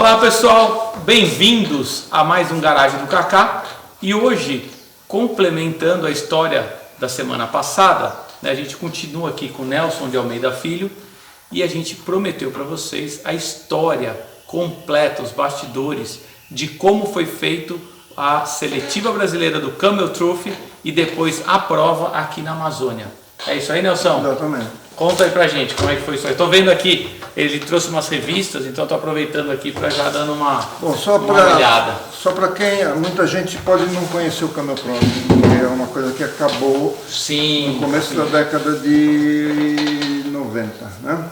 Olá pessoal, bem-vindos a mais um Garagem do Kaká. E hoje, complementando a história da semana passada, né, a gente continua aqui com Nelson de Almeida Filho e a gente prometeu para vocês a história completa, os bastidores de como foi feito a seletiva brasileira do Camel Trophy e depois a prova aqui na Amazônia. É isso aí, Nelson? Exatamente. Conta aí pra gente como é que foi isso aí. Estou vendo aqui, ele trouxe umas revistas, então estou aproveitando aqui para já dando uma olhada. Só para quem, muita gente pode não conhecer o Camel Trophy, porque é uma coisa que acabou no começo da década de 90, né?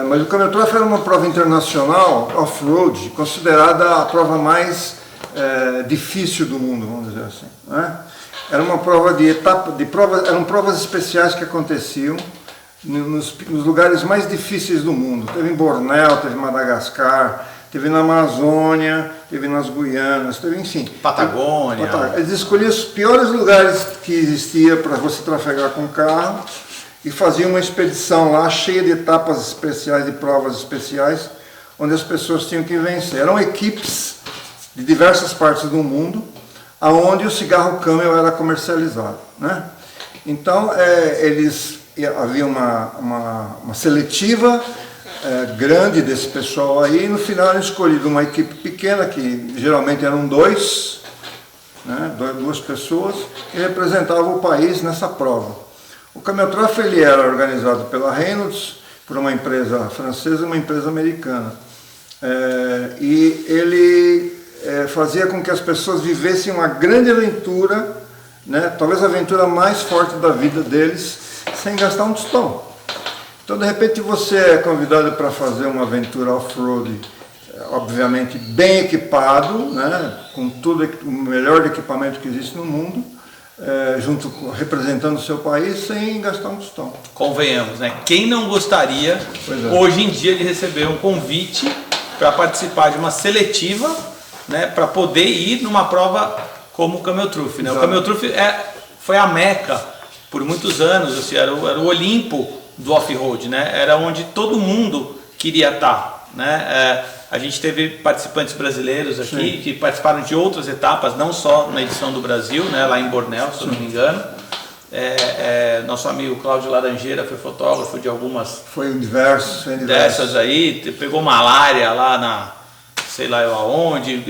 Mas o Camel Trophy era uma prova internacional off-road, considerada a prova mais difícil do mundo, vamos dizer assim, né? Era uma prova eram provas especiais que aconteciam nos lugares mais difíceis do mundo. Teve em Bornéu, teve em Madagascar, teve na Amazônia, teve nas Guianas, teve, enfim. Patagônia. Eles escolhiam os piores lugares que existia para você trafegar com carro e faziam uma expedição lá cheia de etapas especiais, de provas especiais, onde as pessoas tinham que vencer. Eram equipes de diversas partes do mundo, aonde o cigarro Camel era comercializado, né? Então havia uma seletiva grande desse pessoal aí, e no final era escolhido uma equipe pequena, que geralmente eram duas pessoas, que representavam o país nessa prova. O Camel Trophy ele era organizado pela Reynolds, por uma empresa francesa e uma empresa americana, e ele fazia com que as pessoas vivessem uma grande aventura, né? Talvez a aventura mais forte da vida deles, sem gastar um tostão. Então, de repente, você é convidado para fazer uma aventura off-road, obviamente bem equipado, né? Com tudo o melhor equipamento que existe no mundo, representando o seu país, sem gastar um tostão. Convenhamos, né? Quem não gostaria, hoje em dia, de receber um convite para participar de uma seletiva, né, para poder ir numa prova como o Camel Trophy, né? O Camel Trophy foi a meca por muitos anos, assim, era o Olimpo do off-road, né? Era onde todo mundo queria estar, né? A gente teve participantes brasileiros aqui, sim, que participaram de outras etapas, não só na edição do Brasil, né, lá em Bornéu, se eu não me engano. Nosso amigo Cláudio Laranjeira foi fotógrafo de algumas dessas aí, pegou malária lá na sei lá eu aonde,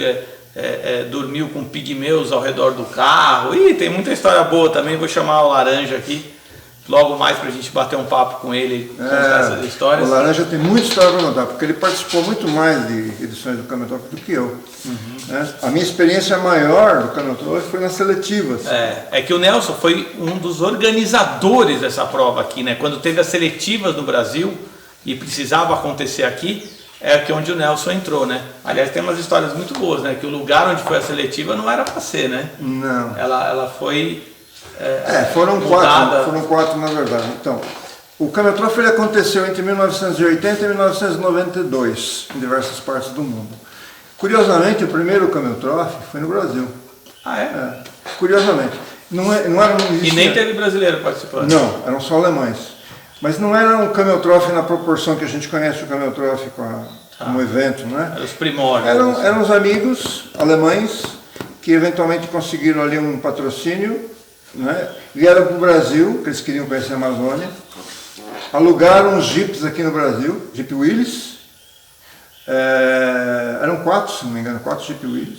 dormiu com pigmeus ao redor do carro, e tem muita história boa também. Vou chamar o Laranja aqui logo mais para a gente bater um papo com ele, contar essas histórias. O Laranja tem muita história para contar, porque ele participou muito mais de edições do Camel Trophy do que eu. Né? A minha experiência maior do Camel Trophy foi nas seletivas. É que o Nelson foi um dos organizadores dessa prova aqui, né? Quando teve as seletivas no Brasil e precisava acontecer aqui, que é onde o Nelson entrou, né? Aliás, tem umas histórias muito boas, né? Que o lugar onde foi a seletiva não era para ser, né? Não. Ela foi foram quatro na verdade. Então, o Camel Trophy ele aconteceu entre 1980 e 1992, em diversas partes do mundo. Curiosamente, o primeiro Camel Trophy foi no Brasil. Curiosamente. Não e nem teve brasileiro participando? Não, eram só alemães. Mas não era um Camel Trophy na proporção que a gente conhece o Camel Trophy como evento, né? Eram os primórdios. Eram os amigos alemães que eventualmente conseguiram ali um patrocínio, né? Vieram para o Brasil, que eles queriam conhecer a Amazônia, alugaram uns jipes aqui no Brasil, Jeep Willys, eram 4, se não me engano, 4 Jeep Willys,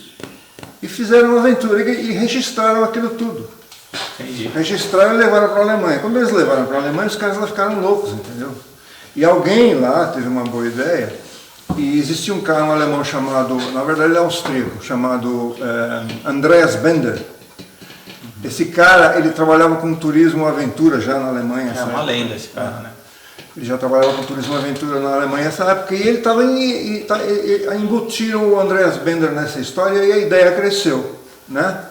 e fizeram uma aventura e registraram aquilo tudo. Entendi. Registraram e levaram para a Alemanha. Quando eles levaram para a Alemanha, os caras lá ficaram loucos, entendeu? E alguém lá teve uma boa ideia, e existia um cara, um alemão chamado, na verdade ele é austríaco, chamado Andreas Bender. Esse cara, ele trabalhava com turismo aventura já na Alemanha. É uma lenda esse cara, né? Ele já trabalhava com turismo aventura na Alemanha nessa época, e ele estava embutiram o Andreas Bender nessa história, e a ideia cresceu, né?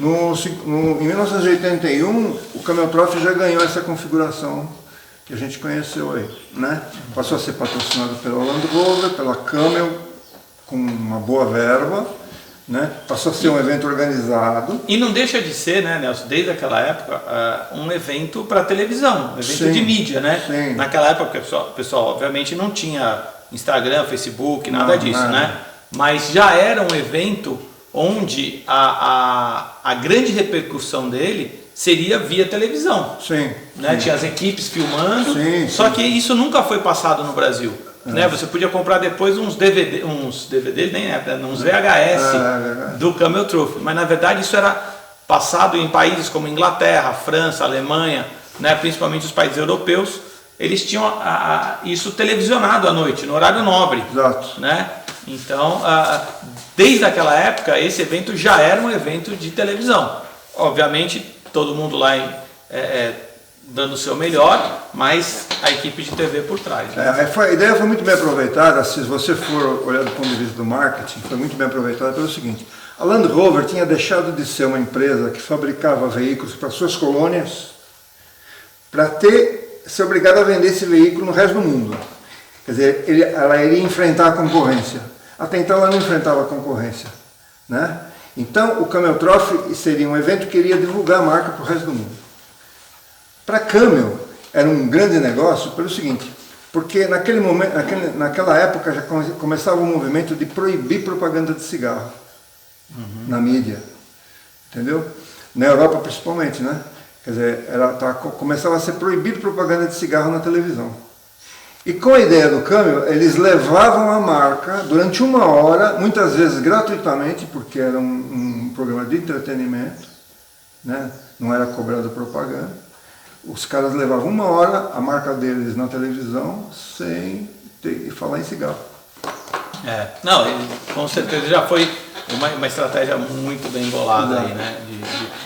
Em 1981, o Camel Trophy já ganhou essa configuração que a gente conheceu aí, né? Passou a ser patrocinado pela Land Rover, pela Camel, com uma boa verba, né? Passou a ser um evento organizado. E não deixa de ser, né, Nelson, desde aquela época, um evento para televisão, um evento de mídia, né? Sim. Naquela época, o pessoal obviamente não tinha Instagram, Facebook, nada disso, né? Mas já era um evento onde a grande repercussão dele seria via televisão. Sim. Né? Tinha as equipes filmando, só que isso nunca foi passado no Brasil. Né? Você podia comprar depois uns DVD, uns VHS do Camel Trophy, mas na verdade isso era passado em países como Inglaterra, França, Alemanha, né? Principalmente os países europeus, eles tinham isso televisionado à noite, no horário nobre. Exato. Né? Então, desde aquela época, esse evento já era um evento de televisão. Obviamente, todo mundo lá dando o seu melhor, mas a equipe de TV por trás. Né? A ideia foi muito bem aproveitada, se você for olhar do ponto de vista do marketing, foi muito bem aproveitada pelo seguinte: a Land Rover tinha deixado de ser uma empresa que fabricava veículos para suas colônias para ser obrigada a vender esse veículo no resto do mundo. Quer dizer, ela iria enfrentar a concorrência. Até então ela não enfrentava a concorrência. Né? Então o Camel Trophy seria um evento que iria divulgar a marca para o resto do mundo. Para a Camel era um grande negócio pelo seguinte, porque naquele momento, naquela época já começava o movimento de proibir propaganda de cigarro na mídia, entendeu? Na Europa principalmente, né? Quer dizer, começava a ser proibido propaganda de cigarro na televisão. E com a ideia do Camel, eles levavam a marca durante 1 hora, muitas vezes gratuitamente, porque era um programa de entretenimento, né? Não era cobrado propaganda. Os caras levavam 1 hora a marca deles na televisão sem falar em cigarro. Não, com certeza já foi uma estratégia muito bem bolada aí, né?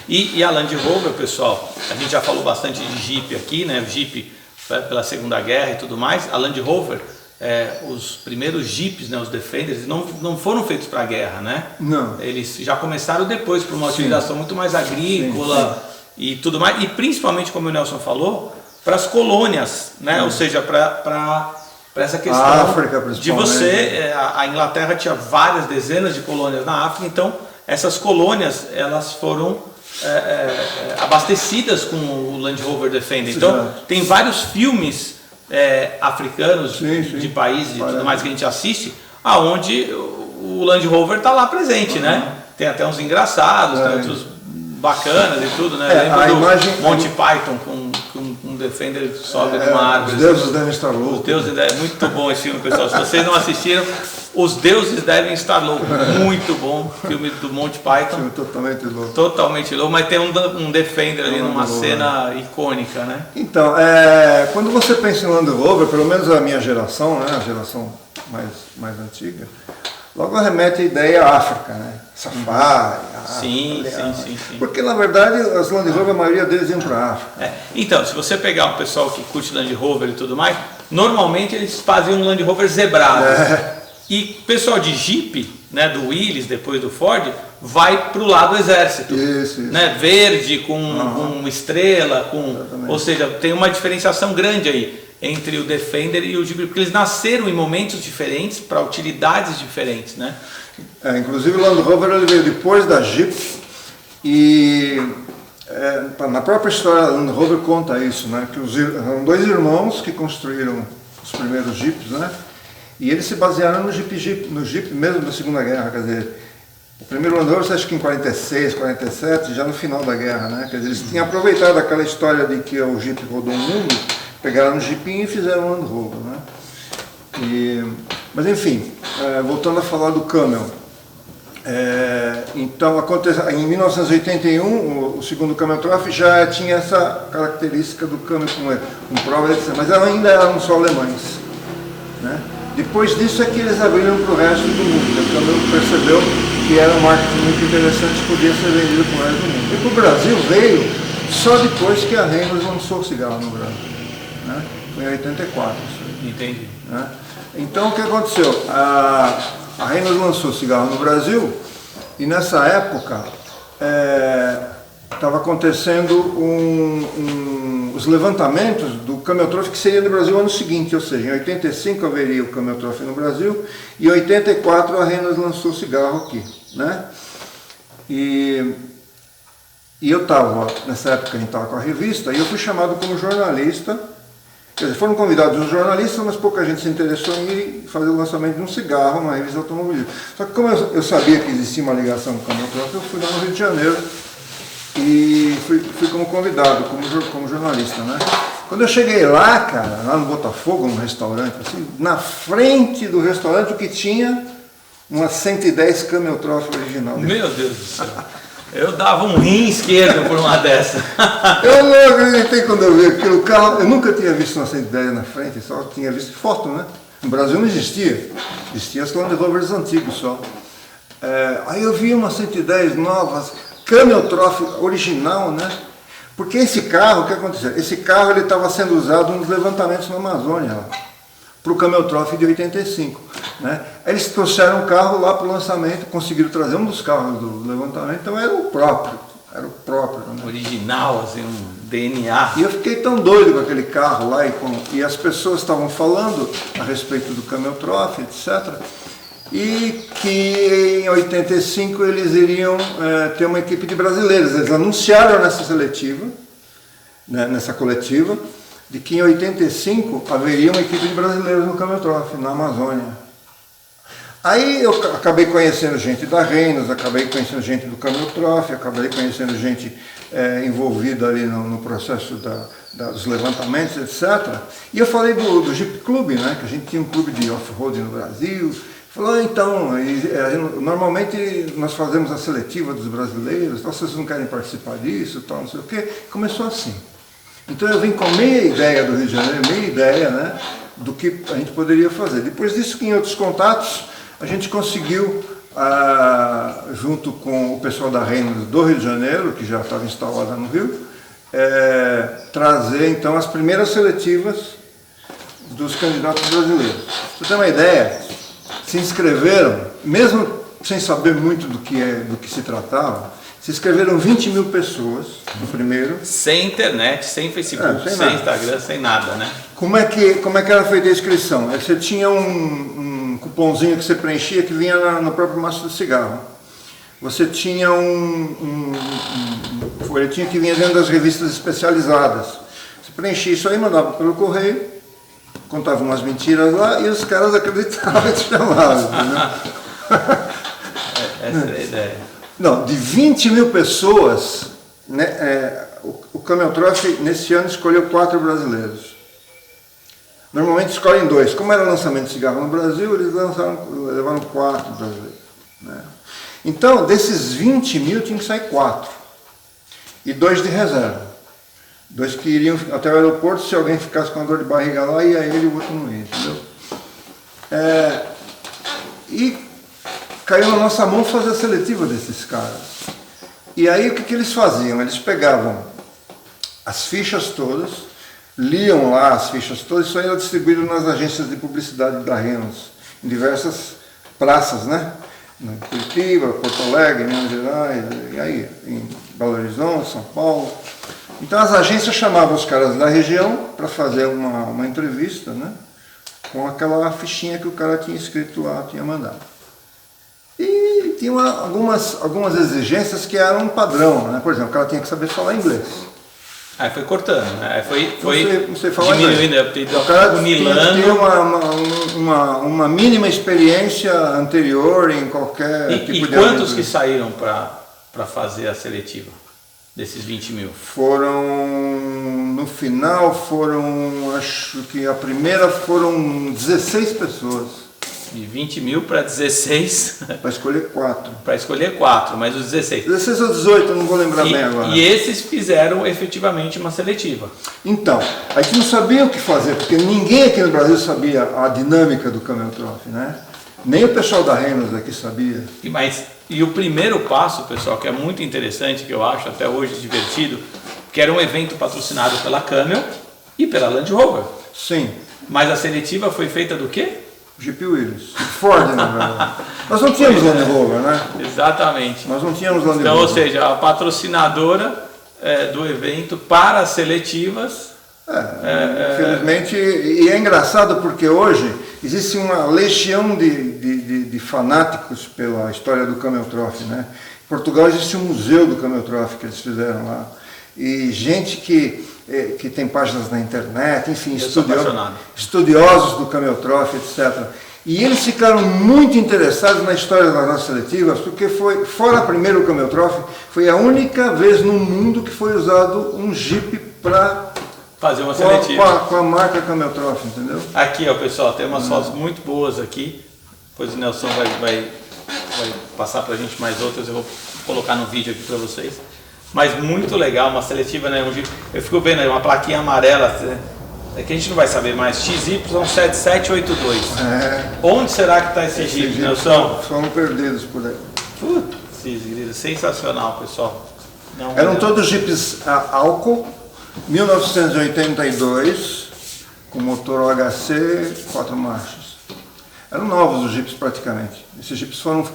E a Land Rover, pessoal, a gente já falou bastante de Jeep aqui, né? Jeep pela Segunda Guerra e tudo mais. A Land Rover, os primeiros Jeeps, né? Os Defenders, não foram feitos para a guerra, né? Não. Eles já começaram depois para uma utilização muito mais agrícola. E tudo mais, e principalmente, como o Nelson falou, para as colônias, né? Ou seja, para essa questão África, de você, a Inglaterra tinha várias dezenas de colônias na África, então essas colônias elas foram abastecidas com o Land Rover Defender. Então tem vários filmes africanos de países e tudo mais que a gente assiste, aonde o Land Rover está lá presente, né? Tem até uns engraçados, tem outros bacanas e tudo, né? Lembra do imagem, Monty Python com um Defender que sobe numa árvore. Os Deuses Devem Estar Loucos. Os Deuses devem, muito bom esse filme, pessoal. Se vocês não assistiram, Os Deuses Devem Estar Loucos. Muito bom, filme do Monty Python. Filme totalmente louco. Totalmente louco, mas tem um Defender ali numa cena icônica, né? Então, quando você pensa em Land Rover, pelo menos a minha geração, né, a geração mais antiga, logo remete a ideia África, né? Safari, sim. Porque na verdade as Land Rover, a maioria deles iam para a África. Então, se você pegar um pessoal que curte Land Rover e tudo mais, normalmente eles fazem um Land Rover zebrado. E o pessoal de Jeep, né, do Willys, depois do Ford, vai para o lado do exército. Isso. Né, verde, com estrela, ou seja, tem uma diferenciação grande aí entre o Defender e o Jeep, porque eles nasceram em momentos diferentes, para utilidades diferentes, né? Inclusive o Land Rover ele veio depois da Jeep e na própria história do Land Rover conta isso, né? Que eram 2 irmãos que construíram os primeiros Jeeps, né? E eles se basearam no Jeep mesmo da Segunda Guerra, quer dizer, o primeiro Land Rover acho que em 46, 47, já no final da guerra, né? Quer dizer, eles tinham aproveitado aquela história de que o Jeep rodou o mundo, pegaram um Jeepinho e fizeram um Land Rover, né? Mas enfim, voltando a falar do Camel, então em 1981 o segundo Camel Trophy já tinha essa característica do Camel com prova, mas ainda eram só alemães, né? Depois disso é que eles abriram para o resto do mundo, o Camel percebeu que era um marketing muito interessante e podia ser vendido para o resto do mundo. E para o Brasil veio só depois que a Reynolds lançou o cigarro no Brasil, né? Foi em 84. Entendi. Né? Então o que aconteceu? A Reynolds lançou o cigarro no Brasil e nessa época estava acontecendo os levantamentos do Camel Trophy que seria no Brasil no ano seguinte, ou seja, em 85 haveria o Camel Trophy no Brasil e em 84 a Reynolds lançou o cigarro aqui, né? E eu estava, nessa época a gente estava com a revista e eu fui chamado como jornalista Quer dizer, foram convidados os jornalistas, mas pouca gente se interessou em ir fazer o lançamento de um cigarro, uma revista automobilística. Só que como eu sabia que existia uma ligação com o Camel Trophy, eu fui lá no Rio de Janeiro e fui como convidado, como jornalista, né? Quando eu cheguei lá, cara, lá no Botafogo, num restaurante, assim, na frente do restaurante o que tinha uma 110 Camel Trophy original. Meu Deus do céu. Eu dava um rim esquerdo por uma dessa. Eu não acreditei quando eu vi aquilo. Carro, eu nunca tinha visto uma 110 na frente, só tinha visto foto, né? No Brasil não existia. Existia as Land Rovers antigos só. Aí eu vi uma 110 novas, Camel Trophy original, né? Porque esse carro, o que aconteceu? Esse carro ele estava sendo usado nos levantamentos na Amazônia, para o Camel Trophy de 85. Né? Eles trouxeram o carro lá para o lançamento, conseguiram trazer um dos carros do levantamento, então era o próprio. Né? Original, assim, um DNA. E eu fiquei tão doido com aquele carro lá, e as pessoas estavam falando a respeito do Camel Trophy, etc. E que em 85 eles iriam ter uma equipe de brasileiros. Eles anunciaram nessa seletiva, né, nessa coletiva, de que em 85 haveria uma equipe de brasileiros no Camel Trophy, na Amazônia. Aí eu acabei conhecendo gente da Reynolds, acabei conhecendo gente do Camel Trophy, acabei conhecendo gente envolvida ali no processo dos levantamentos, etc. E eu falei do Jeep Club, né, que a gente tinha um clube de off-road no Brasil. Falou, então, normalmente nós fazemos a seletiva dos brasileiros, então vocês não querem participar disso, tal, não sei o quê. Começou assim. Então eu vim com meia ideia do Rio de Janeiro, meia ideia, né, do que a gente poderia fazer. Depois disso, que em outros contatos, a gente conseguiu, junto com o pessoal da Reynolds do Rio de Janeiro, que já estava instalada no Rio, trazer então as primeiras seletivas dos candidatos brasileiros. Pra você ter uma ideia, se inscreveram, mesmo sem saber muito do que se tratava, se inscreveram 20 mil pessoas no primeiro. Sem internet, sem Facebook, sem Instagram, sem nada, né? Como é que era feita a inscrição? Você tinha um cupomzinho que você preenchia que vinha no próprio maço de cigarro. Você tinha um folhetinho que vinha dentro das revistas especializadas. Você preenchia isso aí, mandava pelo correio, contava umas mentiras lá e os caras acreditavam e te chamavam, entendeu? Essa é a ideia. Não, de 20 mil pessoas, né, o Camel Trophy nesse ano escolheu 4 brasileiros. Normalmente escolhem 2. Como era lançamento de cigarro no Brasil, eles levaram 4 brasileiros. Né? Então, desses 20 mil tinha que sair 4. E 2 de reserva. 2 que iriam até o aeroporto, se alguém ficasse com a dor de barriga lá, ia ele e o outro não ia, entendeu? E caiu na nossa mão fazer a seletiva desses caras. E aí o que eles faziam? Eles pegavam as fichas todas, liam lá as fichas todas, isso aí era distribuído nas agências de publicidade da Reynolds, em diversas praças, né? Em Curitiba, Porto Alegre, Minas Gerais, e aí, em Belo Horizonte, São Paulo. Então as agências chamavam os caras da região para fazer uma entrevista, né? Com aquela fichinha que o cara tinha escrito lá, tinha mandado. E tinha algumas exigências que eram um padrão, né? Por exemplo, o cara tinha que saber falar inglês. Aí foi cortando, né? Foi não sei falar diminuindo, o cara tinha uma mínima experiência anterior em qualquer tipo de... E quantos que saíram para fazer a seletiva? Desses 20 mil? No final acho que a primeira foram 16 pessoas. De 20 mil para 16. Para escolher 4. Para escolher 4, mas os 16. 16 ou 18, eu não vou lembrar bem agora. E esses fizeram efetivamente uma seletiva. Então, a gente não sabia o que fazer, porque ninguém aqui no Brasil sabia a dinâmica do Camel Trophy, né? Nem o pessoal da Reynolds aqui sabia. E o primeiro passo, pessoal, que é muito interessante, que eu acho até hoje divertido, que era um evento patrocinado pela Camel e pela Land Rover. Sim. Mas a seletiva foi feita do quê? Jeep Willys. Ford, na verdade. Nós não tínhamos Land Rover, né? Exatamente. Nós não tínhamos Land Rover. Então, ou seja, a patrocinadora do evento para as seletivas. Infelizmente, e é engraçado porque hoje existe uma legião de fanáticos pela história do Camel Trophy, né? Em Portugal existe um museu do Camel Trophy que eles fizeram lá. e gente que tem páginas na internet, enfim, Eu estudiosos do Camel Trophy, etc. E eles ficaram muito interessados na história das nossas seletivas, porque foi, fora primeiro o Camel Trophy, foi a única vez no mundo que foi usado um Jeep para fazer uma seletiva. Com a marca Camel Trophy, entendeu? Aqui, ó, pessoal, tem umas fotos muito boas aqui. Depois o Nelson vai passar pra gente mais outras, eu vou colocar no vídeo aqui para vocês. Mas muito legal, uma seletiva, né? Eu fico vendo aí uma plaquinha amarela, é que a gente não vai saber mais, XY7782. Onde será que está esse Jeep, Nelson? Foram perdidos por aí. Putz, sensacional, pessoal. Eram todos Jeeps a álcool, 1982, com motor OHC, 4 marchas. Eram novos os Jeeps praticamente. Esses Jeeps foram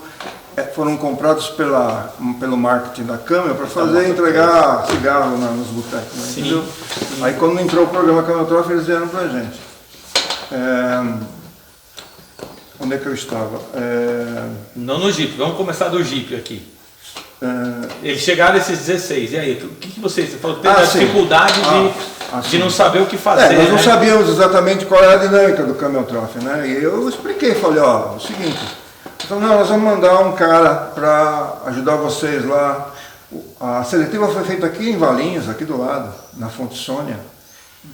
comprados pelo marketing da Camel para entregar cigarro nos botecos. Né? Sim. Aí quando entrou o programa Camel Trophy, eles vieram para a gente. Onde é que eu estava? Não no Jeep, vamos começar do Jeep aqui. Eles chegaram esses 16, e aí? O que vocês... Você falou que teve a dificuldade de não saber o que fazer. Nós não sabíamos exatamente qual era a dinâmica do Camel Trophy, né? E eu expliquei, falei, ó, o seguinte, então, não, nós vamos mandar um cara para ajudar vocês lá. A seletiva foi feita aqui em Valinhos, aqui do lado, na Fonte Sônia,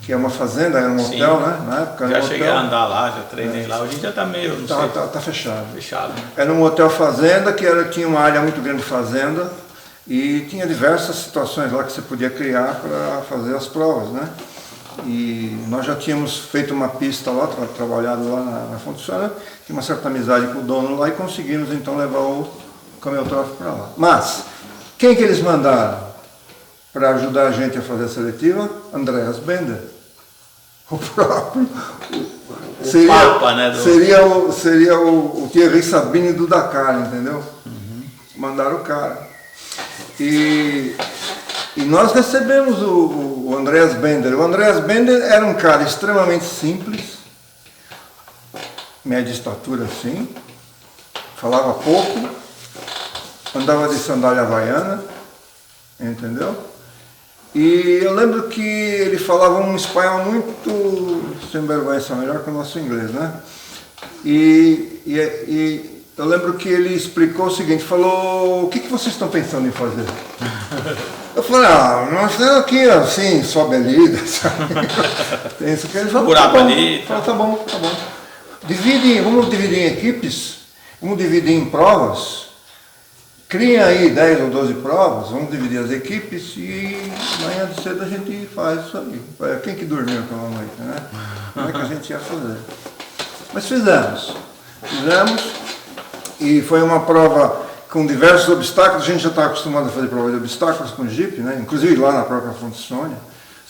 que é uma fazenda, era um hotel, né? Na época, já cheguei a andar lá, já treinei lá, hoje já está meio, não sei. Tá fechado. Fechado, né? Era um hotel fazenda, tinha uma área muito grande de fazenda, e tinha diversas situações lá que você podia criar para fazer as provas, né? E nós já tínhamos feito uma pista lá, trabalhado lá na Fonte Sônia, tinha uma certa amizade com o dono lá e conseguimos então levar o Camel Trophy para lá. Mas, quem que eles mandaram para ajudar a gente a fazer a seletiva? Andreas Bender. O próprio. Seria o Thierry Sabine do Dakar, entendeu? Mandaram o cara. E nós recebemos o Andreas Bender. O Andreas Bender era um cara extremamente simples, média estatura assim, falava pouco, andava de sandália havaiana, entendeu? E eu lembro que ele falava um espanhol muito sem vergonha, melhor que o nosso inglês, né? E eu lembro que ele explicou o seguinte, falou, o que vocês estão pensando em fazer? Eu falei, nós estamos aqui assim, sobe ali, sabe? Tem isso que eles falam, tá bom. Vamos dividir em equipes, vamos dividir em provas, criem aí 10 ou 12 provas, vamos dividir as equipes e amanhã de cedo a gente faz isso aí. Quem que dormiu aquela noite, né? Como é que a gente ia fazer? Mas fizemos, e foi uma prova com diversos obstáculos. A gente já está acostumado a fazer prova de obstáculos com Jeep, né? Inclusive lá na própria Fonte Sônia.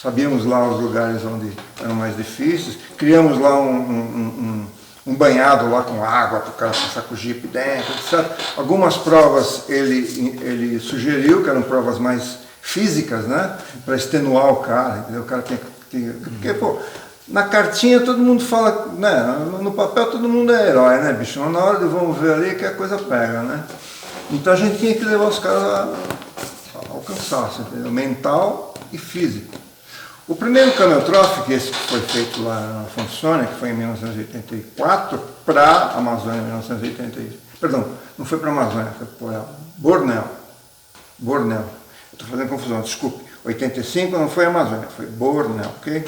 Sabíamos lá os lugares onde eram mais difíceis. Criamos lá um banhado lá com água para o cara passar com o Jeep dentro, etc. Algumas provas ele sugeriu que eram provas mais físicas, né? Para extenuar o cara, entendeu? O cara tem que... Porque, pô, na cartinha todo mundo fala, né? No papel todo mundo é herói, né, bicho? Na hora de vamos ver ali que a coisa pega, né? Então a gente tinha que levar os caras ao cansaço, entendeu? Mental e físico. O primeiro Camel Trophy, que esse foi feito lá na Fonte Sônia, que foi em 1984, para a Amazônia em 1980. Perdão, não foi para a Amazônia, foi para Bornéu. Estou fazendo confusão, desculpe. 85 não foi a Amazônia, foi Bornéu, ok?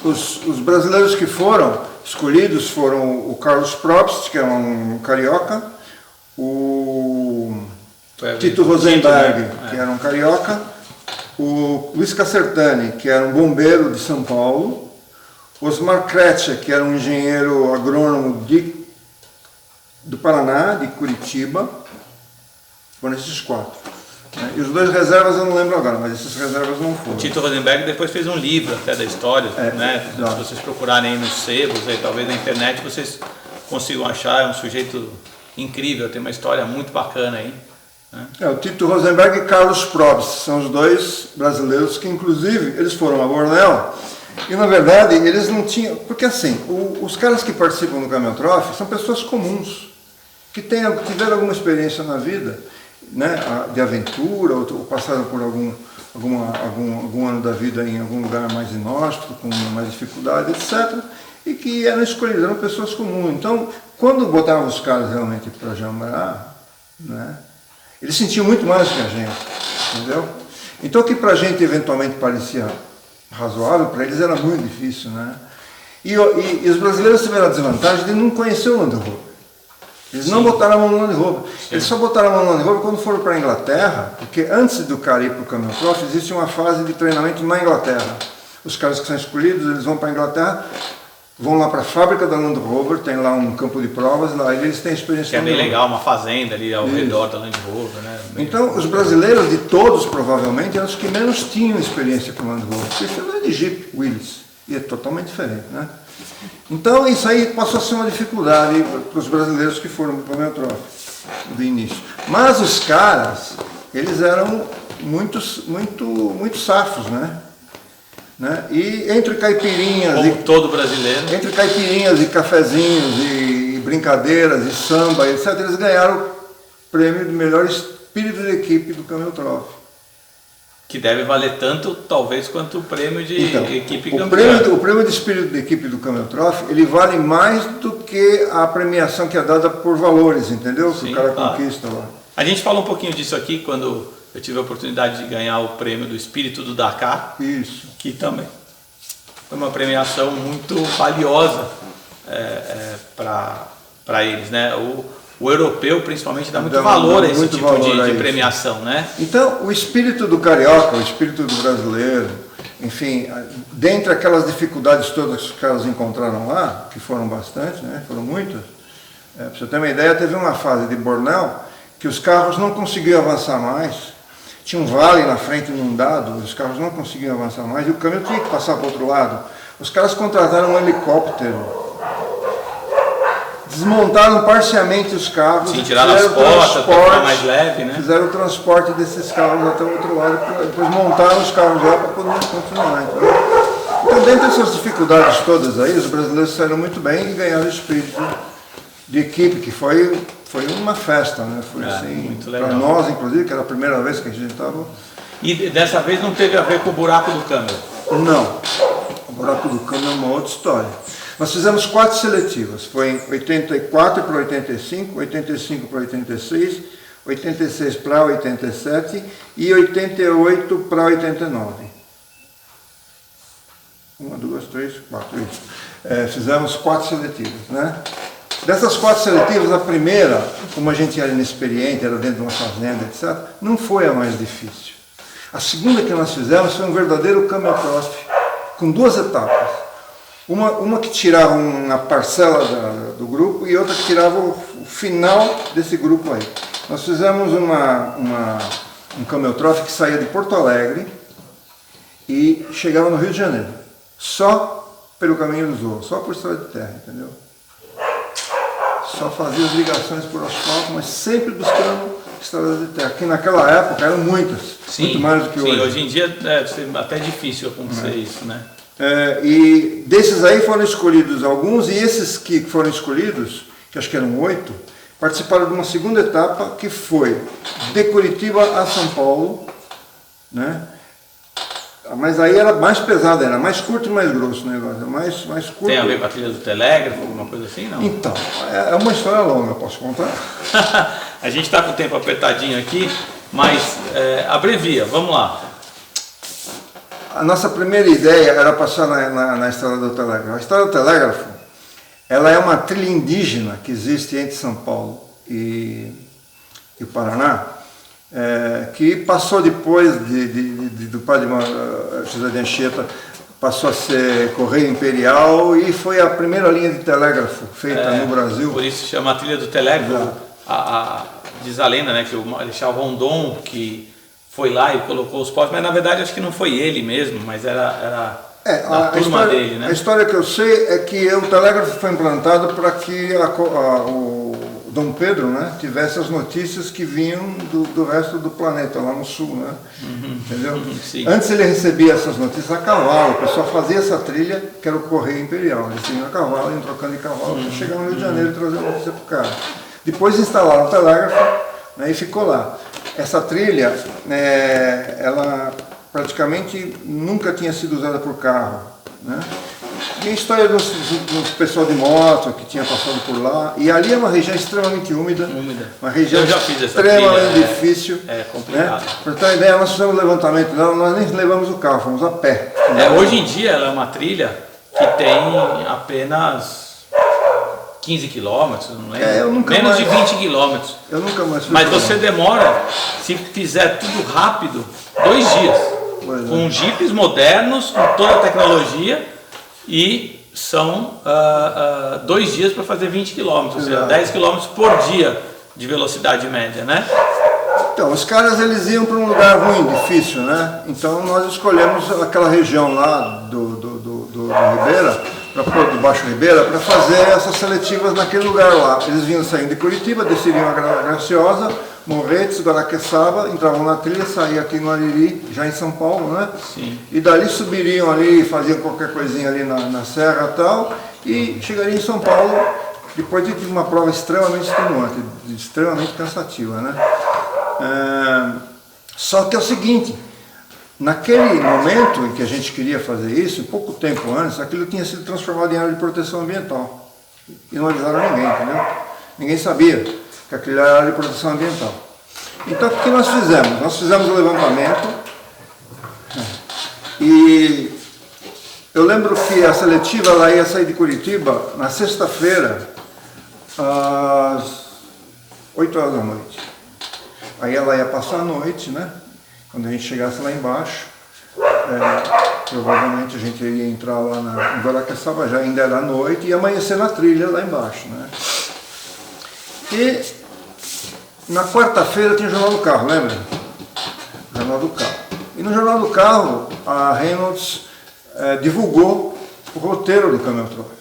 Os brasileiros que foram escolhidos foram o Carlos Probst, que é um carioca, o Tito Rosenberg, que era um carioca, o Luiz Casertani, que era um bombeiro de São Paulo, Osmar Kretschmer, que era um engenheiro agrônomo do Paraná, de Curitiba. Foram esses 4. E os 2 reservas eu não lembro agora, mas esses reservas não foram. O Tito Rosenberg depois fez um livro até da história, né? Se vocês procurarem aí nos sebos, aí, talvez na internet vocês consigam achar, é um sujeito incrível, tem uma história muito bacana aí. Né? O Tito Rosenberg e Carlos Probst são os 2 brasileiros que, inclusive, eles foram a Bornéu e, na verdade, eles não tinham... Porque, assim, os caras que participam do Camel Trophy são pessoas comuns, que tiveram alguma experiência na vida né, de aventura, ou passaram por algum ano da vida em algum lugar mais inóspito, com mais dificuldade, etc. E que eram escolhidos, eram pessoas comuns. Então, quando botavam os caras realmente para jambar, né, eles sentiam muito mais que a gente, entendeu? Então, o que para a gente eventualmente parecia razoável, para eles era muito difícil, né? E os brasileiros tiveram a desvantagem de não conhecer o Land Rover. Eles não botaram a mão no Land Rover. Eles só botaram a mão no Land Rover quando foram para a Inglaterra, porque antes do cara ir para o Camel Trophy, existe uma fase de treinamento na Inglaterra. Os caras que são escolhidos, eles vão para a Inglaterra, vão lá para a fábrica da Land Rover, tem lá um campo de provas, lá eles têm experiência. Que é bem legal, uma fazenda ali ao redor da Land Rover, né? Então, os brasileiros de todos, provavelmente, eram os que menos tinham experiência com Land Rover. Porque isso não é de Jeep Willys, e é totalmente diferente, né? Então, isso aí passou a ser uma dificuldade para os brasileiros que foram para o Camel Trophy, do início. Mas os caras, eles eram muito safos, né? E entre caipirinhas, como todo brasileiro, entre caipirinhas e cafezinhos e brincadeiras e samba, etc., eles ganharam o prêmio de melhor espírito de equipe do Camel Trophy. Que deve valer tanto, talvez, quanto o prêmio de equipe campeã. O prêmio de espírito de equipe do Camel Trophy, ele vale mais do que a premiação que é dada por valores, entendeu? Sim, que o cara conquista lá. A gente falou um pouquinho disso aqui quando eu tive a oportunidade de ganhar o prêmio do espírito do Dakar. Isso. Que também foi uma premiação muito valiosa para eles, né? O europeu, principalmente, dá muito valor a esse tipo de premiação, né? Então, o espírito do carioca, o espírito do brasileiro, enfim, dentre aquelas dificuldades todas que os caras encontraram lá, que foram bastante, né? Foram muitas, para você ter uma ideia, teve uma fase de Bornéu que os carros não conseguiam avançar mais. Tinha um vale na frente inundado, os carros não conseguiam avançar mais e o caminhão tinha que passar para o outro lado. Os caras contrataram um helicóptero, desmontaram parcialmente os carros, sim, tiraram as portas para ficar mais leve, né? Fizeram o transporte desses carros até o outro lado, depois montaram os carros lá para poder continuar. Então, dentre essas dificuldades todas aí, os brasileiros saíram muito bem e ganharam o espírito de equipe, que foi uma festa, né? Foi assim, para nós, inclusive, que era a primeira vez que a gente estava. E dessa vez não teve a ver com o buraco do câmbio? Não. O buraco do câmbio é uma outra história. Nós fizemos 4 seletivas. Foi em 84 para 85, 85 para 86, 86 para 87 e 88 para 89. 1, 2, 3, 4, isso. Fizemos 4 seletivas, né? Dessas 4 seletivas, a primeira, como a gente era inexperiente, era dentro de uma fazenda, etc., não foi a mais difícil. A segunda que nós fizemos foi um verdadeiro Camel Trophy, com 2 etapas. Uma que tirava uma parcela do grupo e outra que tirava o final desse grupo aí. Nós fizemos um Camel Trophy que saía de Porto Alegre e chegava no Rio de Janeiro, só pelo caminho do Zorro, só por estrada de terra, entendeu? Só fazia as ligações por asfalto, mas sempre buscando estradas de terra, que naquela época eram muitas, sim, muito mais do que hoje. Sim, hoje em dia deve ser até difícil acontecer isso, né? E desses aí foram escolhidos alguns, e esses que foram escolhidos, que acho que eram 8, participaram de uma segunda etapa, que foi de Curitiba a São Paulo, né? Mas aí era mais pesado, era mais curto e mais grosso o negócio, mais curto. Tem a ver com a trilha do telégrafo, alguma coisa assim, não? Então, é uma história longa, posso contar? A gente está com o tempo apertadinho aqui, mas abrevia, vamos lá. A nossa primeira ideia era passar na Estrada do Telégrafo. A Estrada do Telégrafo, ela é uma trilha indígena que existe entre São Paulo e o Paraná, que passou depois do padre José de Anchieta, passou a ser Correio Imperial e foi a primeira linha de telégrafo feita no Brasil. Por isso chama a trilha do telégrafo. Diz a lenda, né, que o Marechal Rondon que foi lá e colocou os postes, mas na verdade acho que não foi ele mesmo, mas era a turma dele, né? A história que eu sei é que o telégrafo foi implantado para que o Dom Pedro, né, tivesse as notícias que vinham do resto do planeta, lá no sul, né? Entendeu? Sim. Antes ele recebia essas notícias a cavalo, o pessoal fazia essa trilha, que era o Correio Imperial. Eles iam a cavalo, iam trocando de cavalo, para chegar no Rio de Janeiro e trazer a notícia para o cara. Depois instalaram o telégrafo, né, e ficou lá. Essa trilha, ela praticamente nunca tinha sido usada por carro, né? E a história do pessoal de moto que tinha passado por lá, e ali é uma região extremamente úmida. Uma região extremamente difícil. É complicado. Né? Para ter uma ideia, nós fizemos levantamento, nós nem levamos o carro, fomos a pé. Hoje em dia ela é uma trilha que tem apenas 15 quilômetros, não lembro. Menos de 20 quilômetros. Eu nunca mais fui. Mas você demora, se fizer tudo rápido, 2 dias. Com jipes modernos, com toda a tecnologia, e são 2 dias para fazer 20 quilômetros, ou seja, 10 quilômetros por dia de velocidade média, né? Então, os caras eles iam para um lugar ruim, difícil, né? Então nós escolhemos aquela região lá do Ribeira, do Baixo Ribeira, para fazer essas seletivas naquele lugar lá. Eles vinham saindo de Curitiba, desceriam a Graciosa, Morretes, Guaraqueçaba, entravam na trilha, saíam aqui no Ariri, já em São Paulo, né? Sim. E dali subiriam ali, faziam qualquer coisinha ali na serra e tal, e chegariam em São Paulo depois de uma prova extremamente extenuante, extremamente cansativa, né? Só que é o seguinte, naquele momento em que a gente queria fazer isso, pouco tempo antes, aquilo tinha sido transformado em área de proteção ambiental. E não avisaram ninguém, entendeu? Ninguém sabia que aquilo era área de proteção ambiental. Então o que nós fizemos? Nós fizemos o levantamento e eu lembro que a seletiva ela ia sair de Curitiba na sexta-feira às 8 horas da noite. Aí ela ia passar a noite, né? Quando a gente chegasse lá embaixo, provavelmente a gente iria entrar lá em Guaraqueçaba, já ainda era noite, e amanhecer na trilha lá embaixo, né? E na quarta-feira tinha o Jornal do Carro, lembra? Jornal do Carro. E no Jornal do Carro, a Reynolds divulgou o roteiro do Camel Trophy.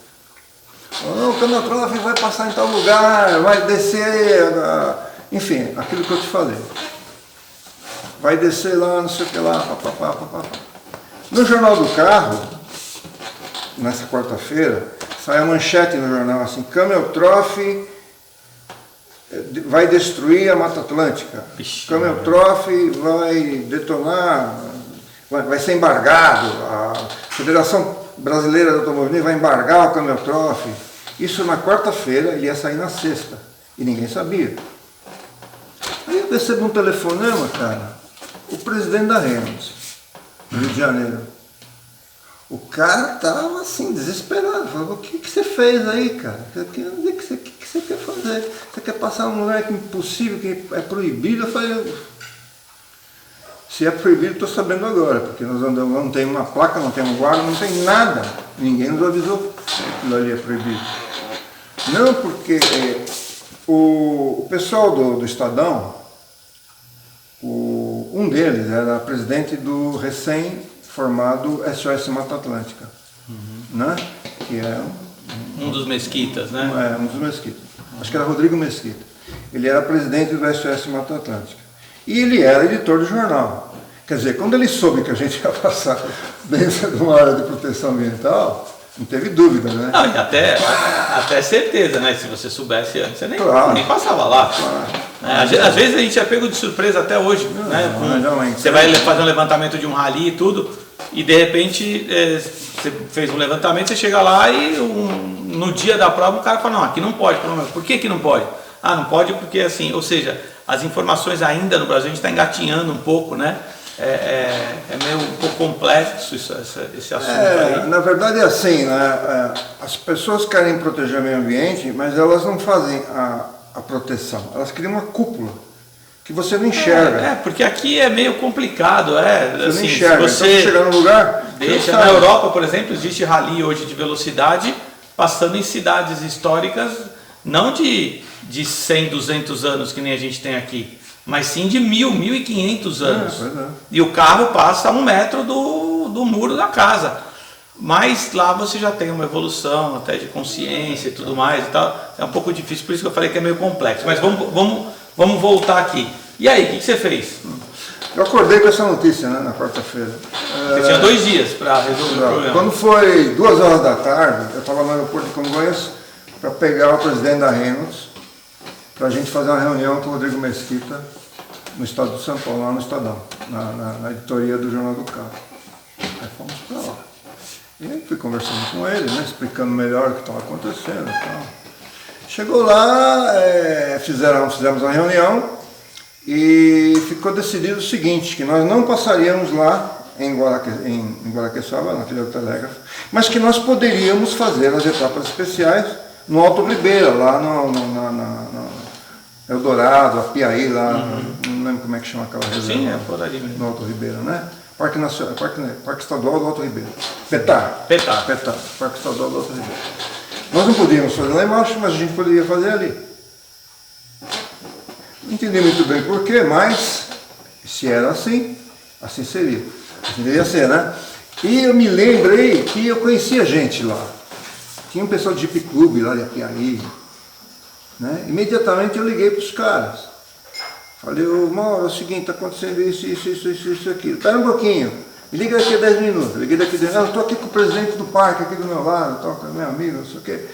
O Camel Trophy vai passar em tal lugar, vai descer, enfim, aquilo que eu te falei. Vai descer lá, não sei o que lá, papapá. No Jornal do Carro, nessa quarta-feira, sai a manchete no jornal assim: Camel Trophy vai destruir a Mata Atlântica. Camel Trophy vai detonar, vai ser embargado. A Federação Brasileira de Automobilismo vai embargar o Camel Trophy. Isso na quarta-feira, ele ia sair na sexta. E ninguém sabia. Aí eu recebo um telefonema, cara, o presidente da Reynolds, no Rio de Janeiro. O cara tava assim, desesperado. Falou: o que você fez aí, cara? O que você quer fazer? Você quer passar num lugar que é impossível, que é proibido? Eu falei: se é proibido, estou sabendo agora, porque nós andamos, não tem uma placa, não tem um guarda, não tem nada. Ninguém nos avisou que aquilo ali é proibido. Não, porque o pessoal do Estadão, um deles era presidente do recém-formado SOS Mata Atlântica, né? Que é um dos Mesquitas, né? Um dos Mesquitas. Acho que era Rodrigo Mesquita. Ele era presidente do SOS Mata Atlântica. E ele era editor do jornal. Quer dizer, quando ele soube que a gente ia passar dentro de uma área de proteção ambiental, não teve dúvida, né? Não, e até certeza, né? Se você soubesse antes, você nem passava lá. Às vezes a gente é pego de surpresa até hoje, né? Você vai fazer um levantamento de um rally e tudo, e de repente você fez um levantamento, você chega lá e no dia da prova o cara fala: não, aqui não pode. Por que não pode? Ah, não pode porque assim, ou seja, as informações ainda no Brasil, a gente está engatinhando um pouco, né? É meio um pouco complexo esse assunto aí. Na verdade é assim, né? As pessoas querem proteger o meio ambiente, mas elas não fazem a proteção, elas criam uma cúpula que você não enxerga. Porque aqui é meio complicado, Você assim, não enxerga, se você então, chegar no lugar... Na Europa, por exemplo, existe rally hoje de velocidade, passando em cidades históricas, não de 100, 200 anos que nem a gente tem aqui, mas sim de 1.500 anos. E o carro passa a 1 metro do muro da casa. Mas lá você já tem uma evolução até de consciência e tudo mais e tal. É um pouco difícil, por isso que eu falei que é meio complexo. Mas vamos voltar aqui. E aí, o que você fez? Eu acordei com essa notícia, né, na quarta-feira. Você tinha 2 dias para resolver o problema. Quando foi 2 horas da tarde, eu estava no aeroporto de Congonhas para pegar o presidente da Reynolds, para a gente fazer uma reunião com o Rodrigo Mesquita no estado de São Paulo, lá no Estadão, na editoria do Jornal do Carro. Aí fomos para lá. E aí fui conversando com ele, né, explicando melhor o que estava acontecendo e tal. Chegou lá, fizemos uma reunião e ficou decidido o seguinte, que nós não passaríamos lá em Guaraqueçaba, na filial do Telégrafo, mas que nós poderíamos fazer as etapas especiais no Alto Ribeira, lá no Eldorado, Apiaí, lá, não lembro como é que chama aquela região. Sim, é por ali mesmo. No Alto Ribeira, né? Parque Estadual do Alto Ribeiro. Petar, Parque Estadual do Alto Ribeiro. Nós não podíamos fazer lá embaixo, mas a gente poderia fazer ali. Não entendi muito bem porquê, mas se era assim, assim seria. Assim deveria ser, né? E eu me lembrei que eu conhecia gente lá. Tinha um pessoal de Jeep Club lá de Apiaí. Né? Imediatamente eu liguei para os caras. Falei, Mauro, é o seguinte, está acontecendo isso, aquilo. Espera um pouquinho, me liga daqui a 10 minutos. Liguei daqui a 10 minutos. Eu estou aqui com o presidente do parque, aqui do meu lado, tal, com meu amigo, não sei o quê.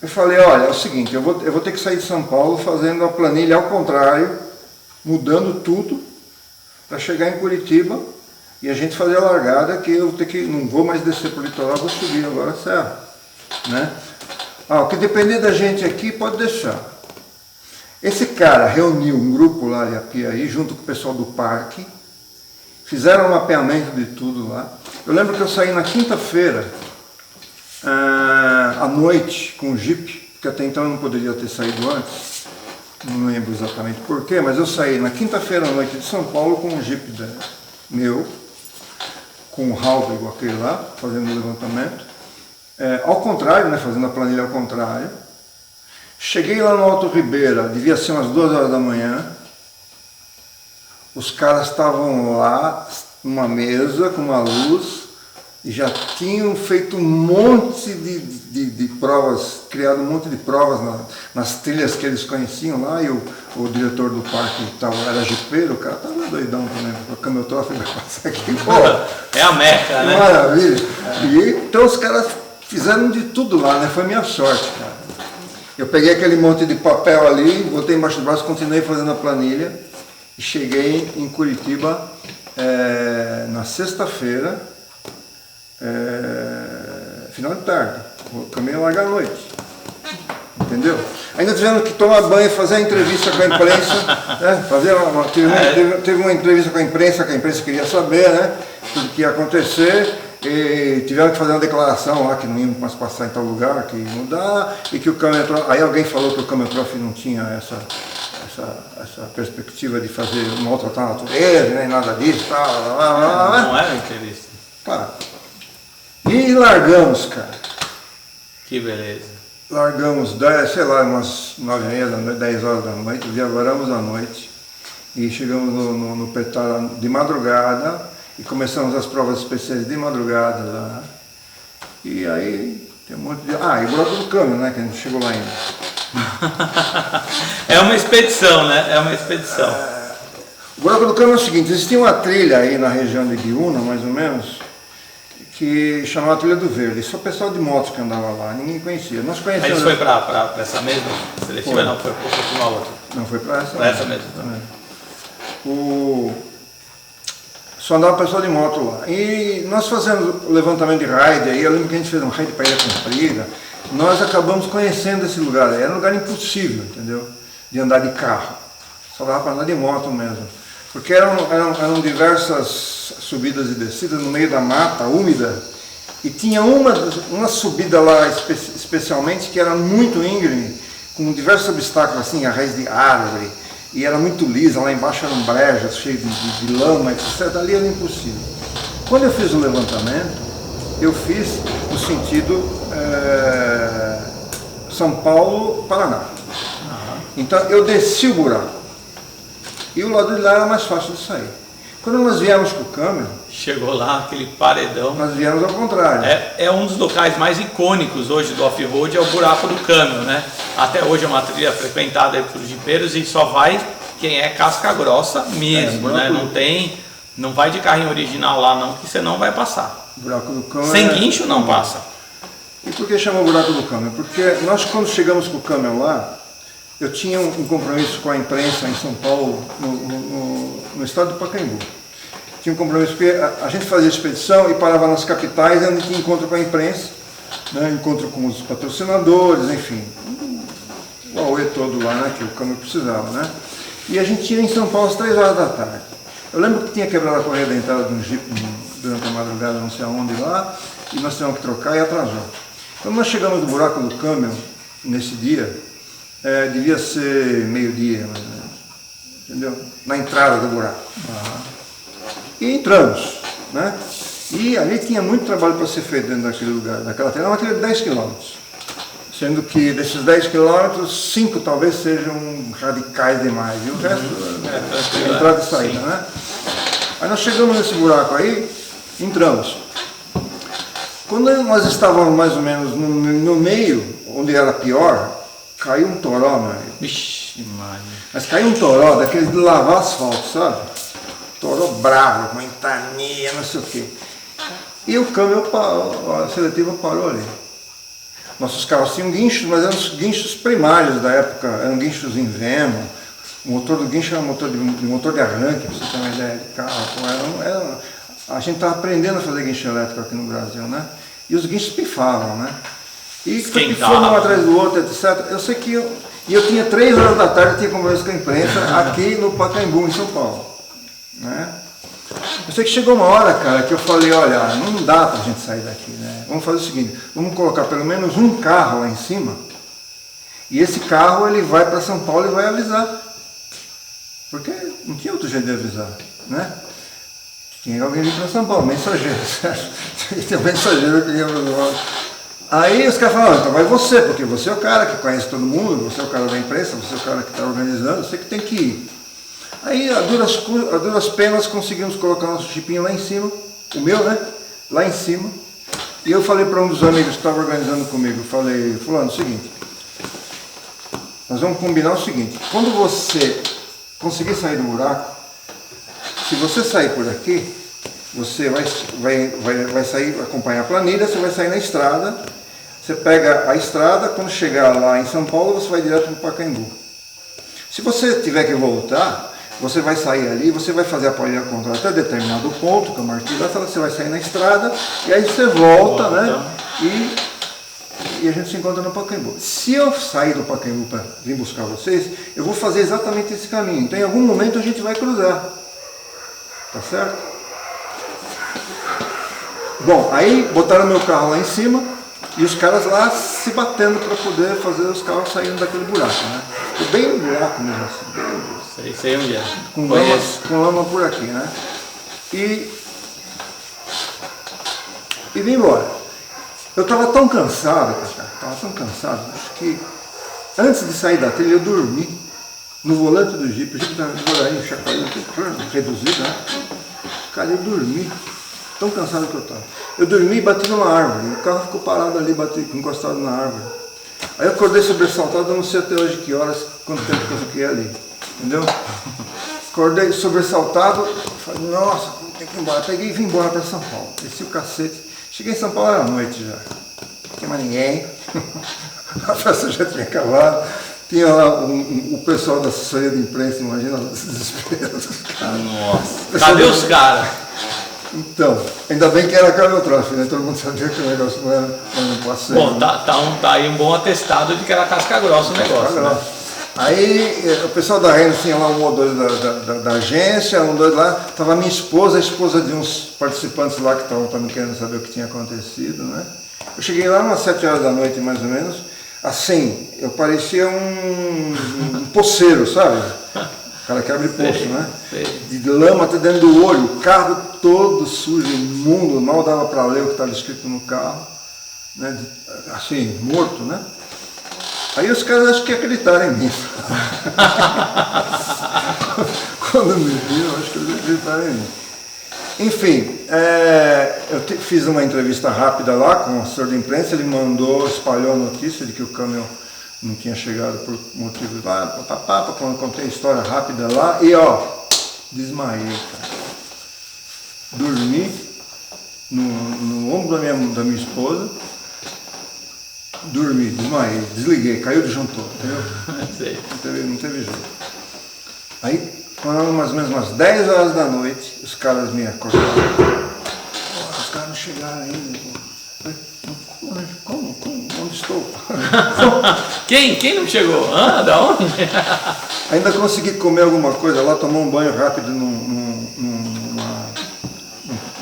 Eu falei, olha, é o seguinte, eu vou ter que sair de São Paulo fazendo a planilha ao contrário, mudando tudo, para chegar em Curitiba e a gente fazer a largada, que eu não vou mais descer para o litoral, vou subir agora a serra. Né? O que depender da gente aqui, pode deixar. Esse cara reuniu um grupo lá de Apiaí, junto com o pessoal do parque, fizeram um mapeamento de tudo lá. Eu lembro que eu saí na quinta-feira, à noite, com o Jeep, porque até então eu não poderia ter saído antes, não lembro exatamente porquê, mas eu saí na quinta-feira à noite de São Paulo com um Jeep meu, com o Halvego, aquele lá, fazendo o levantamento. Ao contrário, né, fazendo a planilha ao contrário. Cheguei lá no Alto Ribeira, devia ser umas 2 horas da manhã. Os caras estavam lá, numa mesa, com uma luz, e já tinham feito um monte de provas, criado um monte de provas nas trilhas que eles conheciam lá, e o diretor do parque era jipeiro, o cara estava doidão também, o Camel Trophy vai passar aqui. Pô, é a meca, né? Maravilha. Então os caras fizeram de tudo lá, né? Foi minha sorte, cara. Eu peguei aquele monte de papel ali, botei embaixo do braço, continuei fazendo a planilha e cheguei em Curitiba na sexta-feira, final de tarde. O caminho larga à noite. Entendeu? Ainda tivemos que tomar banho, fazer a entrevista com a imprensa, né? Teve uma entrevista com a imprensa, que a imprensa queria saber, né? Tudo que ia acontecer. E tiveram que fazer uma declaração lá que não íamos mais passar em tal lugar, que ia mudar, e que o Camel Trophy, aí alguém falou que o Camel Trophy não tinha essa perspectiva de fazer maltratar a natureza, nem nada disso, tal, não era entrevista. Claro. E largamos, cara. Que beleza. Largamos, sei lá, umas 9h30, 10 horas da noite, viajamos à noite, e chegamos no Petar de madrugada, e começamos as provas especiais de madrugada lá. E aí tem um monte de... e o buraco do câmbio, né? Que a gente chegou lá ainda. É uma expedição, né? É uma expedição. O buraco do câmbio é o seguinte, existia uma trilha aí na região de Biúna, mais ou menos, que chamava Trilha do Verde. Só o pessoal de motos que andava lá, ninguém conhecia. Nós conhecemos... Aí você foi para essa mesma seletiva? Não, foi para uma outra. Não, foi para essa. Para essa mesma também. Só andava o pessoal de moto lá. E nós fazemos o levantamento de raid, aí eu lembro que a gente fez um raid para Ilha Comprida, nós acabamos conhecendo esse lugar. Era um lugar impossível, entendeu? De andar de carro. Só dava para andar de moto mesmo. Porque eram diversas subidas e descidas no meio da mata úmida, e tinha uma subida lá especialmente que era muito íngreme, com diversos obstáculos, assim, a raiz de árvore, e era muito lisa, lá embaixo eram brejos, cheios de lama, etc. Ali era impossível. Quando eu fiz o levantamento, eu fiz no sentido São Paulo-Paraná. Então eu desci o buraco, e o lado de lá era mais fácil de sair. Quando nós viemos com o câmbio... Chegou lá, aquele paredão. Nós viemos ao contrário. É um dos locais mais icônicos hoje do off-road, é o buraco do câmbio, né? Até hoje é uma trilha frequentada por jipeiros e só vai quem é casca grossa mesmo, né? Não vai de carrinho original lá não, que você não vai passar. O buraco do câmbio sem guincho não passa. E por que chama o buraco do câmbio? Porque nós, quando chegamos com o câmbio lá, eu tinha um compromisso com a imprensa em São Paulo, no estado do Pacaembu. Tinha um compromisso porque a gente fazia expedição e parava nas capitais, onde tinha encontro com a imprensa, né, encontro com os patrocinadores, enfim, o auê todo lá, né, que o câmbio precisava, né? E a gente ia em São Paulo às 3 horas da tarde. Eu lembro que tinha quebrado a correia dentada de um Jeep durante a madrugada, não sei aonde lá, e nós tivemos que trocar e atrasou. Quando nós chegamos no buraco do câmbio, nesse dia, devia ser meio-dia, mais ou menos, entendeu? Na entrada do buraco. E entramos, né? E ali tinha muito trabalho para ser feito dentro daquele lugar, daquela terra, uma trilha de 10 quilômetros. Sendo que desses 10 quilômetros, 5 talvez sejam radicais demais, e o resto é entrada e saída, né? Aí nós chegamos nesse buraco aí, entramos. Quando nós estávamos mais ou menos no meio, onde era pior, caiu um toró, meu amigo. Vixe, Maria. Mas caiu um toró daqueles de lavar asfalto, sabe? Toró bravo, com ventania, não sei o quê. E o câmbio, a seletiva parou ali. Nossos carros tinham guinchos, mas eram os guinchos primários da época, eram guinchos em Vemo. O motor do guincho era um motor de arranque, para você ter uma ideia de carro. A gente estava aprendendo a fazer guincho elétrico aqui no Brasil, né? E os guinchos pifavam, né? E foi um atrás do outro, etc. Eu sei que eu tinha 3 horas da tarde, eu tinha conversa com a imprensa aqui no Pacaembu, em São Paulo, né? Eu sei que chegou uma hora, cara, que eu falei, olha, não dá pra gente sair daqui, né? Vamos fazer o seguinte, vamos colocar pelo menos um carro lá em cima, e esse carro ele vai para São Paulo e vai avisar. Porque não tinha outro jeito de avisar, né? Tinha alguém vir para São Paulo, mensageiro, certo? Tinha um mensageiro que ia para São Paulo. Aí os caras falaram, então vai você, porque você é o cara que conhece todo mundo, você é o cara da imprensa, você é o cara que está organizando, você que tem que ir. Aí, a duras penas, conseguimos colocar nosso jipinho lá em cima, o meu, né? Lá em cima. E eu falei para um dos amigos que estava organizando comigo, falei, fulano, é o seguinte, nós vamos combinar o seguinte, quando você conseguir sair do buraco, se você sair por aqui, você vai sair, acompanhar a planilha, você vai sair na estrada, você pega a estrada, quando chegar lá em São Paulo, você vai direto para o Pacaembu. Se você tiver que voltar, você vai sair ali, você vai fazer a planilha contrária até determinado ponto, que eu marquei lá, você vai sair na estrada, e aí você volta, né? E a gente se encontra no Pacaembu. Se eu sair do Pacaembu para vir buscar vocês, eu vou fazer exatamente esse caminho. Então, em algum momento, a gente vai cruzar. Tá certo? Bom, aí botaram meu carro lá em cima e os caras lá se batendo para poder fazer os carros saindo daquele buraco, né? Bem um buraco mesmo assim. Bem um buraco. Sei onde é. Com lama por aqui, né? E vim embora. Eu estava tão cansado, acho que antes de sair da trilha eu dormi no volante do Jeep, o Jeep estava devagarinho, chacoalhando, reduzido, né? Cara, eu dormi, tão cansado que eu estava. Eu dormi e bati numa árvore, o carro ficou parado ali, encostado na árvore. Aí eu acordei sobressaltado, eu não sei até hoje que horas, quanto tempo que eu fiquei ali, entendeu? Acordei sobressaltado, falei, nossa, tem que ir embora. Peguei e vim embora para São Paulo, desci o cacete. Cheguei em São Paulo, era noite já, não tinha mais ninguém, a festa já tinha acabado, tinha lá o pessoal da assessoria de imprensa, imagina o desespero dos caras. Nossa, cadê os caras? Então, ainda bem que era câmbio trofe, né? Todo mundo sabia que o negócio não era um passeio. Bom, tá aí um bom atestado de que era casca grossa o negócio, né? Aí o pessoal da Renner tinha lá um ou dois da agência, um dois lá, estava minha esposa, a esposa de uns participantes lá que estavam também querendo saber o que tinha acontecido, né? Eu cheguei lá umas 7 horas da noite mais ou menos, assim, eu parecia um poceiro, sabe? O cara que abre poço, né? De lama até dentro do olho, o carro todo sujo, imundo, mal dava para ler o que estava escrito no carro, né? Assim, morto, né? Aí os caras acho que acreditaram em mim. Quando me viram, acho que eles acreditaram em mim. Enfim, eu fiz uma entrevista rápida lá com o assessor de imprensa, ele espalhou a notícia de que o caminhão não tinha chegado por motivos lá, quando eu contei a história rápida lá, e ó, desmaiei, cara. Dormi no ombro da minha esposa, dormi, desmaiei, desliguei, caiu do disjuntor, entendeu? Não teve jeito. Aí, quando mais ou menos umas 10 horas da noite, os caras me acordaram. Os caras não chegaram ainda. Como? Onde estou? Quem não chegou? Da onde? Ainda consegui comer alguma coisa lá, tomar um banho rápido num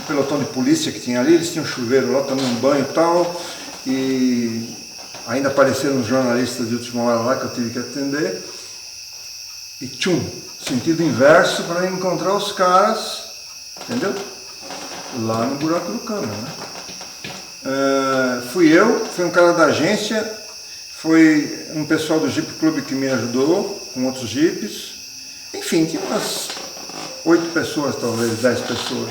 pelotão de polícia que tinha ali, eles tinham um chuveiro lá, tomei um banho e tal, e ainda apareceram os jornalistas de última hora lá que eu tive que atender, e tchum, sentido inverso para encontrar os caras, entendeu? Lá no buraco do câmera, né? Fui um cara da agência, foi um pessoal do Jeep Club que me ajudou, com outros Jeeps, enfim, tinha umas 8 pessoas, talvez 10 pessoas,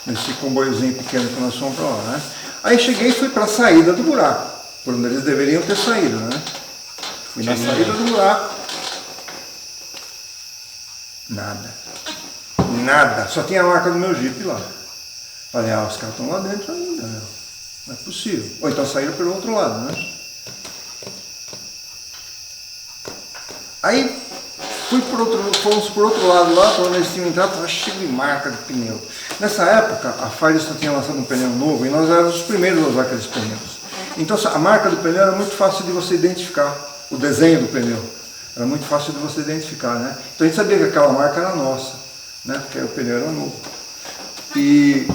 nesse comboiozinho pequeno que nós fomos para lá, né? Aí cheguei e fui para a saída do buraco, por onde eles deveriam ter saído, né? Fui na saída do buraco, nada, só tinha a marca do meu Jeep lá. Falei, os caras estão lá dentro ainda, né? Não é possível. Ou então saíram pelo outro lado, né? Aí fomos por outro lado lá, para onde eles tinham entrado, estava cheio de marca de pneu. Nessa época, a Firestone tinha lançado um pneu novo e nós éramos os primeiros a usar aqueles pneus. Então a marca do pneu era muito fácil de você identificar, o desenho do pneu. Era muito fácil de você identificar, né? Então a gente sabia que aquela marca era nossa, né? Porque o pneu era novo. E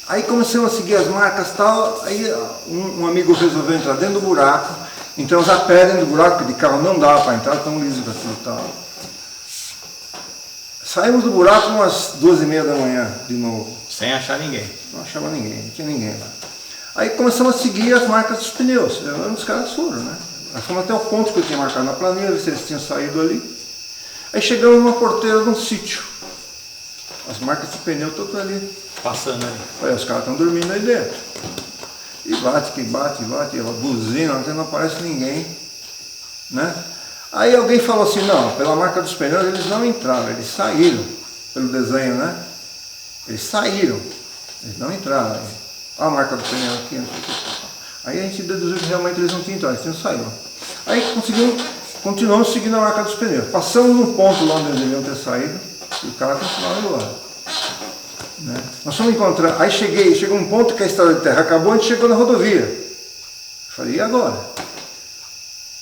aí começamos a seguir as marcas e tal, aí um amigo resolveu entrar dentro do buraco, entramos a pé dentro do buraco, porque de carro não dá para entrar, tão liso que aquilo tal. Saímos do buraco umas 2h30 da manhã, de novo. Sem achar ninguém. Não achava ninguém, não tinha ninguém lá. Aí começamos a seguir as marcas dos pneus, onde os caras foram, né? Nós fomos até o ponto que eu tinha marcado na planilha, ver se eles tinham saído ali. Aí chegamos numa porteira de um sítio. As marcas de pneu todas ali. Passando ali. Olha, os caras estão dormindo aí dentro. E bate, ela buzina, não aparece ninguém, né? Aí alguém falou assim, não, pela marca dos pneus eles não entraram, eles saíram, pelo desenho, né? Eles saíram, eles não entraram. Olha a marca do pneu aqui. Aí a gente deduziu que realmente eles não tinham entrado, eles tinham saído. Aí continuamos seguindo a marca dos pneus. Passamos num ponto lá onde eles deviam ter saído e o cara continuava do lado. Né? Nós fomos encontrar, aí chegou um ponto que a estrada de terra acabou, a gente chegou na rodovia. Eu falei, e agora?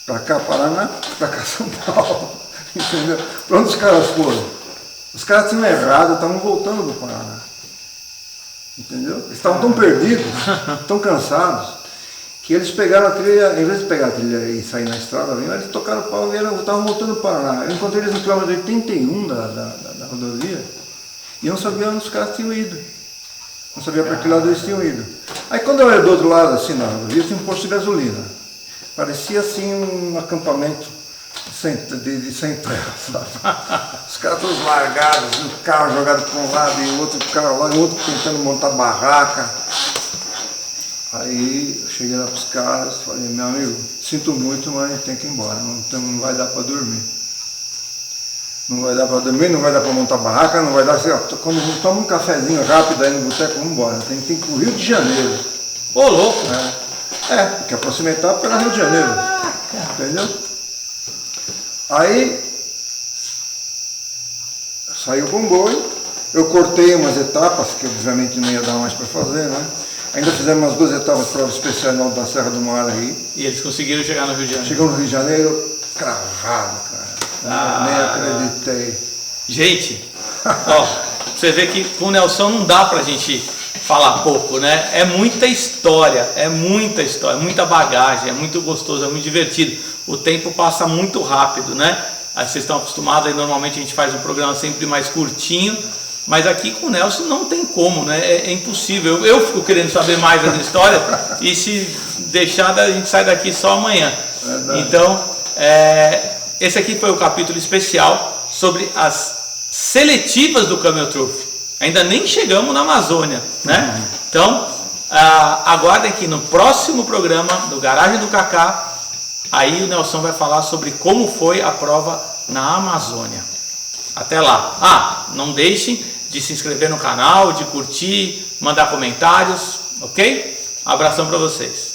Para cá Paraná, para cá São Paulo. Entendeu? Para onde os caras foram? Os caras tinham errado, estavam voltando do Paraná. Entendeu? Eles estavam tão perdidos, tão cansados, que eles pegaram a trilha, em vez de pegar a trilha e sair na estrada, eles tocaram o pau e estavam voltando do Paraná. Eu encontrei eles no quilômetro 81 da rodovia e eu não sabia onde os caras tinham ido. Não sabia para que lado eles tinham ido. Aí quando eu olhei do outro lado, assim, na rodovia, tinha um posto de gasolina. Parecia assim um acampamento de sem terra, sabe? Os caras todos largados, um carro jogado para um lado e o outro carro lá, e o outro tentando montar barraca. Aí eu cheguei lá para os caras, falei, meu amigo, sinto muito, mas a gente tem que ir embora, não vai dar para dormir. Não vai dar para dormir, não vai dar para montar barraca, não vai dar assim, ó, quando toma um cafezinho rápido aí no boteco, vamos embora, tem que ir para o Rio de Janeiro. Ô, louco! Porque a próxima etapa era Rio de Janeiro, entendeu? Aí saiu o comboio, eu cortei umas etapas, que obviamente não ia dar mais para fazer, né? Ainda fizemos umas 2 etapas de prova especial no alto da Serra do Mar aí. E eles conseguiram chegar no Rio de Janeiro? Chegou no Rio de Janeiro, cravado, cara. Nem acreditei. Gente, ó, você vê que com o Nelson não dá pra gente falar pouco, né? É muita história, muita bagagem, é muito gostoso, é muito divertido. O tempo passa muito rápido, né? Aí vocês estão acostumados, aí normalmente a gente faz um programa sempre mais curtinho, mas aqui com o Nelson não tem como, né? É impossível. Eu fico querendo saber mais da história e se deixar a gente sai daqui só amanhã. Verdade. Então, esse aqui foi o capítulo especial sobre as seletivas do Camel Truth. Ainda nem chegamos na Amazônia, né? Então, aguardem que no próximo programa do Garagem do Kaká, aí o Nelson vai falar sobre como foi a prova na Amazônia. Até lá. Não deixem de se inscrever no canal, de curtir, mandar comentários, ok? Abração para vocês.